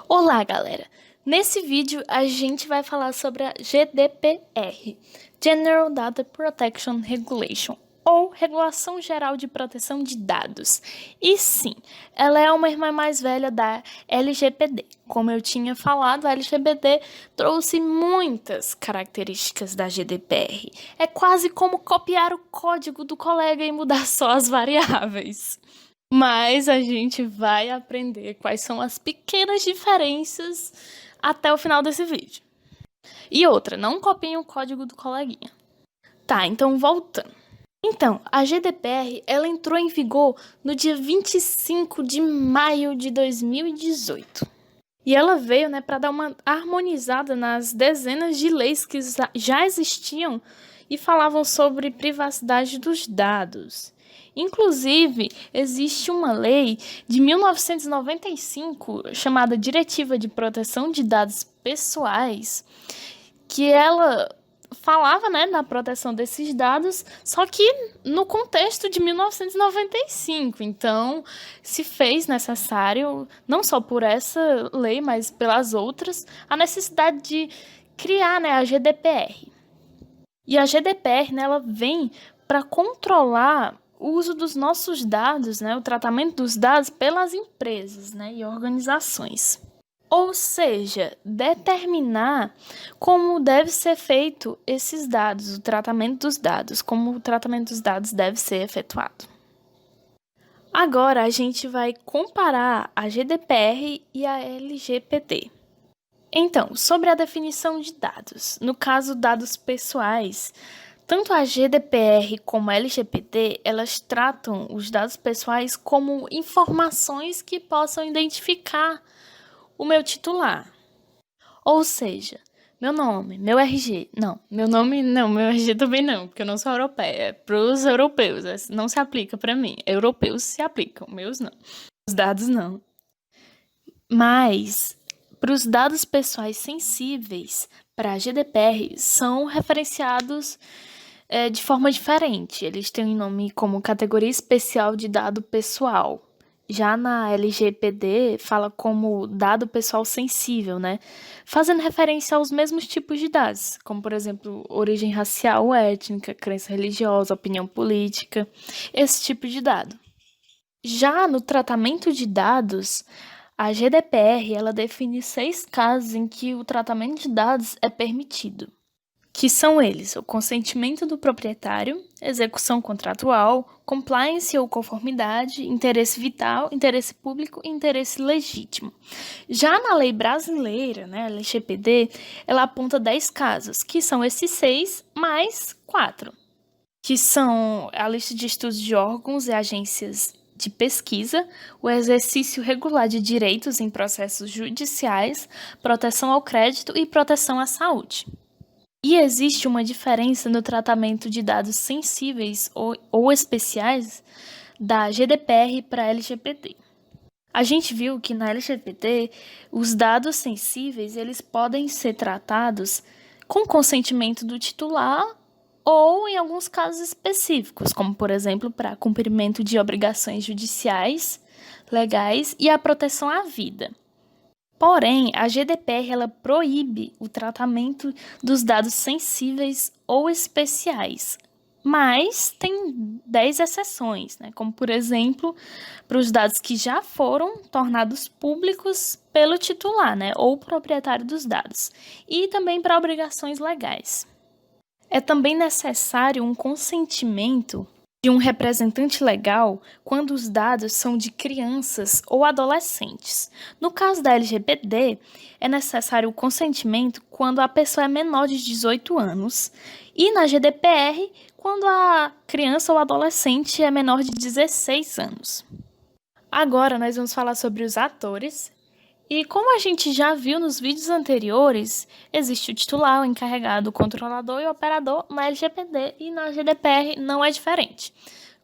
Olá, galera! Nesse vídeo a gente vai falar sobre a GDPR, General Data Protection Regulation, ou Regulação Geral de Proteção de Dados. E sim, ela é uma irmã mais velha da LGPD. Como eu tinha falado, a LGPD trouxe muitas características da GDPR. É quase como copiar o código do colega e mudar só as variáveis. Mas a gente vai aprender quais são as pequenas diferenças até o final desse vídeo. E outra, não copiem o código do coleguinha. Tá, então voltando. Então, a GDPR, ela entrou em vigor no dia 25 de maio de 2018. E ela veio, para dar uma harmonizada nas dezenas de leis que já existiam e falavam sobre privacidade dos dados. Inclusive, existe uma lei de 1995 chamada Diretiva de Proteção de Dados Pessoais, que ela falava, na proteção desses dados, só que no contexto de 1995. Então, se fez necessário, não só por essa lei, mas pelas outras, a necessidade de criar, a GDPR. E a GDPR, ela vem para controlar o uso dos nossos dados, o tratamento dos dados pelas empresas, e organizações. Ou seja, determinar como deve ser feito esses dados, o tratamento dos dados, como o tratamento dos dados deve ser efetuado. Agora a gente vai comparar a GDPR e a LGPD. Então, sobre a definição de dados, no caso dados pessoais, tanto a GDPR como a LGPD, elas tratam os dados pessoais como informações que possam identificar o meu titular. Ou seja, meu nome, meu RG. Não, meu nome não, meu RG também não, porque eu não sou europeia. É para os europeus, não se aplica para mim. Europeus se aplicam, meus não. Os dados não. Mas, para os dados pessoais sensíveis, para a GDPR, são referenciados de forma diferente. Eles têm um nome como categoria especial de dado pessoal. Já na LGPD, fala como dado pessoal sensível, fazendo referência aos mesmos tipos de dados, como, por exemplo, origem racial ou étnica, crença religiosa, opinião política, esse tipo de dado. Já no tratamento de dados, a GDPR, ela define 6 casos em que o tratamento de dados é permitido, que são eles: o consentimento do proprietário, execução contratual, compliance ou conformidade, interesse vital, interesse público e interesse legítimo. Já na lei brasileira, a LGPD, ela aponta 10 casos, que são esses 6 mais 4, que são a lista de estudos de órgãos e agências de pesquisa, o exercício regular de direitos em processos judiciais, proteção ao crédito e proteção à saúde. E existe uma diferença no tratamento de dados sensíveis ou especiais da GDPR para a LGPD. A gente viu que na LGPD, os dados sensíveis eles podem ser tratados com consentimento do titular ou em alguns casos específicos, como, por exemplo, para cumprimento de obrigações judiciais, legais e a proteção à vida. Porém, a GDPR ela proíbe o tratamento dos dados sensíveis ou especiais, mas tem 10 exceções, como, por exemplo, para os dados que já foram tornados públicos pelo titular, ou proprietário dos dados, e também para obrigações legais. É também necessário um consentimento de um representante legal quando os dados são de crianças ou adolescentes. No caso da LGPD, é necessário o consentimento quando a pessoa é menor de 18 anos e na GDPR, quando a criança ou adolescente é menor de 16 anos. Agora nós vamos falar sobre os atores. E como a gente já viu nos vídeos anteriores, existe o titular, o encarregado, o controlador e o operador na LGPD, e na GDPR não é diferente,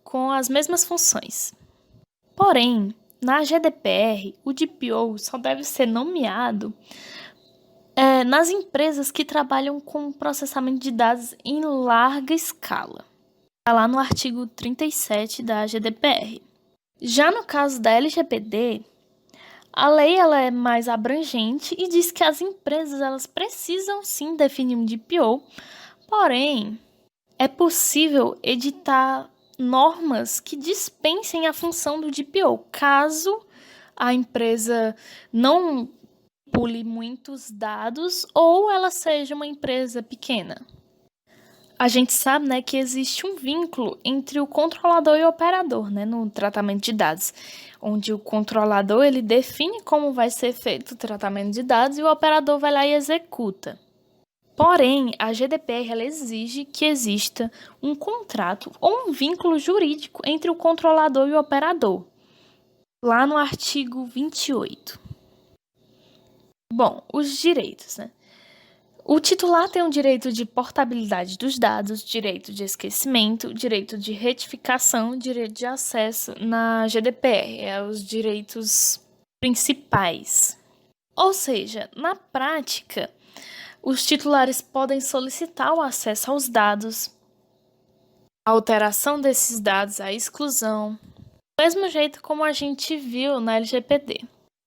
com as mesmas funções. Porém, na GDPR, o DPO só deve ser nomeado nas empresas que trabalham com processamento de dados em larga escala. Está lá no artigo 37 da GDPR. Já no caso da LGPD, A lei ela é mais abrangente e diz que as empresas elas precisam sim definir um DPO, porém, é possível editar normas que dispensem a função do DPO, caso a empresa não pule muitos dados ou ela seja uma empresa pequena. A gente sabe, né, que existe um vínculo entre o controlador e o operador, né, no tratamento de dados, onde o controlador ele define como vai ser feito o tratamento de dados e o operador vai lá e executa. Porém, a GDPR ela exige que exista um contrato ou um vínculo jurídico entre o controlador e o operador, lá no artigo 28. Bom, os direitos, né? O titular tem o direito de portabilidade dos dados, direito de esquecimento, direito de retificação, direito de acesso na GDPR, os direitos principais. Ou seja, na prática, os titulares podem solicitar o acesso aos dados, a alteração desses dados, a exclusão, do mesmo jeito como a gente viu na LGPD.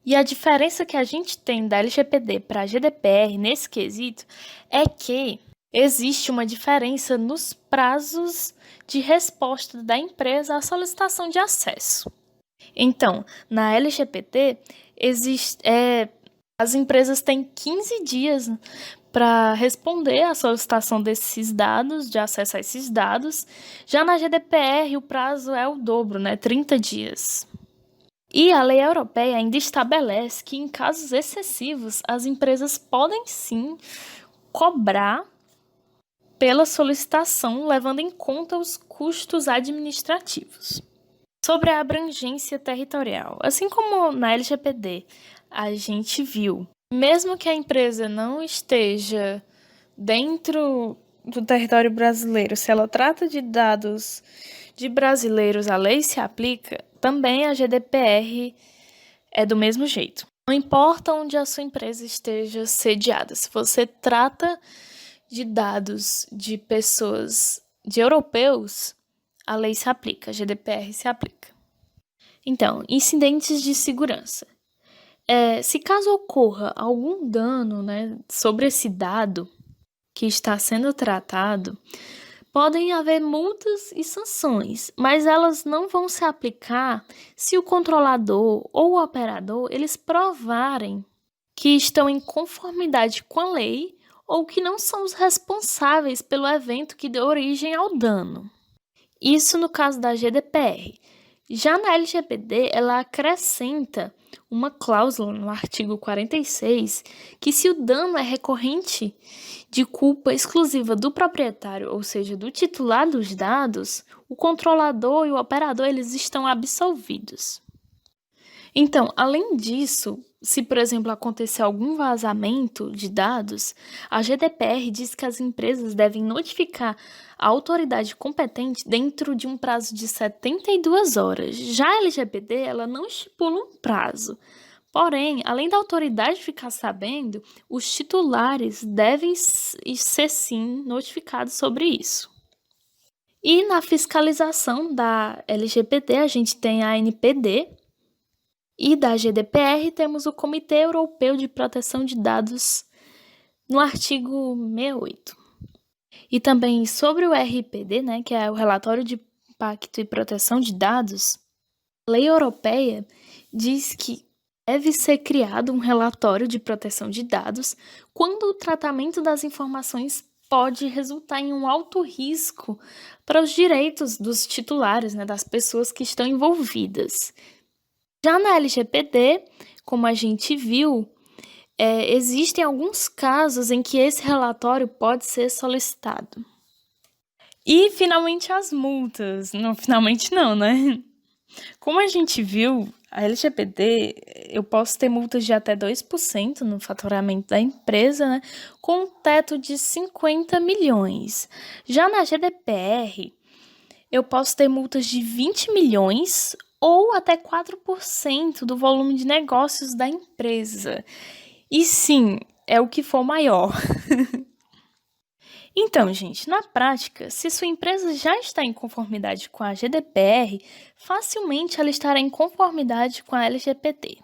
E a diferença que a gente tem da LGPD para a GDPR nesse quesito é que existe uma diferença nos prazos de resposta da empresa à solicitação de acesso. Então, na LGPD, as empresas têm 15 dias para responder à solicitação desses dados, de acesso a esses dados. Já na GDPR, o prazo é o dobro, 30 dias. E a lei europeia ainda estabelece que, em casos excessivos, as empresas podem sim cobrar pela solicitação, levando em conta os custos administrativos. Sobre a abrangência territorial, assim como na LGPD, a gente viu, mesmo que a empresa não esteja dentro do território brasileiro, se ela trata de dados de brasileiros, a lei se aplica, também a GDPR é do mesmo jeito. Não importa onde a sua empresa esteja sediada, se você trata de dados de pessoas, de europeus, a lei se aplica, a GDPR se aplica. Então, incidentes de segurança. Se caso ocorra algum dano, sobre esse dado que está sendo tratado, podem haver multas e sanções, mas elas não vão se aplicar se o controlador ou o operador eles provarem que estão em conformidade com a lei ou que não são os responsáveis pelo evento que deu origem ao dano. Isso no caso da GDPR. Já na LGPD, ela acrescenta uma cláusula no artigo 46 que se o dano é recorrente de culpa exclusiva do proprietário, ou seja, do titular dos dados, o controlador e o operador eles estão absolvidos. Então, além disso, se, por exemplo, acontecer algum vazamento de dados, a GDPR diz que as empresas devem notificar a autoridade competente dentro de um prazo de 72 horas. Já a LGPD, ela não estipula um prazo. Porém, além da autoridade ficar sabendo, os titulares devem ser sim notificados sobre isso. E na fiscalização da LGPD, a gente tem a ANPD, e da GDPR temos o Comitê Europeu de Proteção de Dados no artigo 68. E também sobre o RPD, que é o Relatório de Impacto e Proteção de Dados, a lei europeia diz que deve ser criado um relatório de proteção de dados quando o tratamento das informações pode resultar em um alto risco para os direitos dos titulares, das pessoas que estão envolvidas. Já na LGPD, como a gente viu, existem alguns casos em que esse relatório pode ser solicitado. E, finalmente, as multas. Não, finalmente não, né? Como a gente viu, a LGPD, eu posso ter multas de até 2% no faturamento da empresa, com um teto de 50 milhões. Já na GDPR, eu posso ter multas de 20 milhões ou até 4% do volume de negócios da empresa. E sim, é o que for maior. Então, gente, na prática, se sua empresa já está em conformidade com a GDPR, facilmente ela estará em conformidade com a LGPD.